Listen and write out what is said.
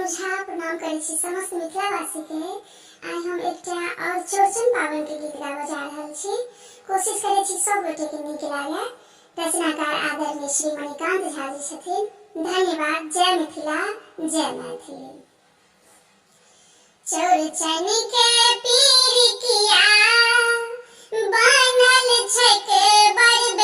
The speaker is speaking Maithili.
मिनू झा प्रणाम करै छी समस्त मिथिलावासी के। आइ हम एकटा और चौरचन पावन के गीत गाबऽ जा रहल छी। कोशिश करै छी सब गोटे के नीक लागे। रचनाकार आदरणीय श्री मणिकांत झा जी छथिन। धन्यवाद। जय मिथिला, जय मैथिली। चौरचन के पीरिकिया बनल छै के बड़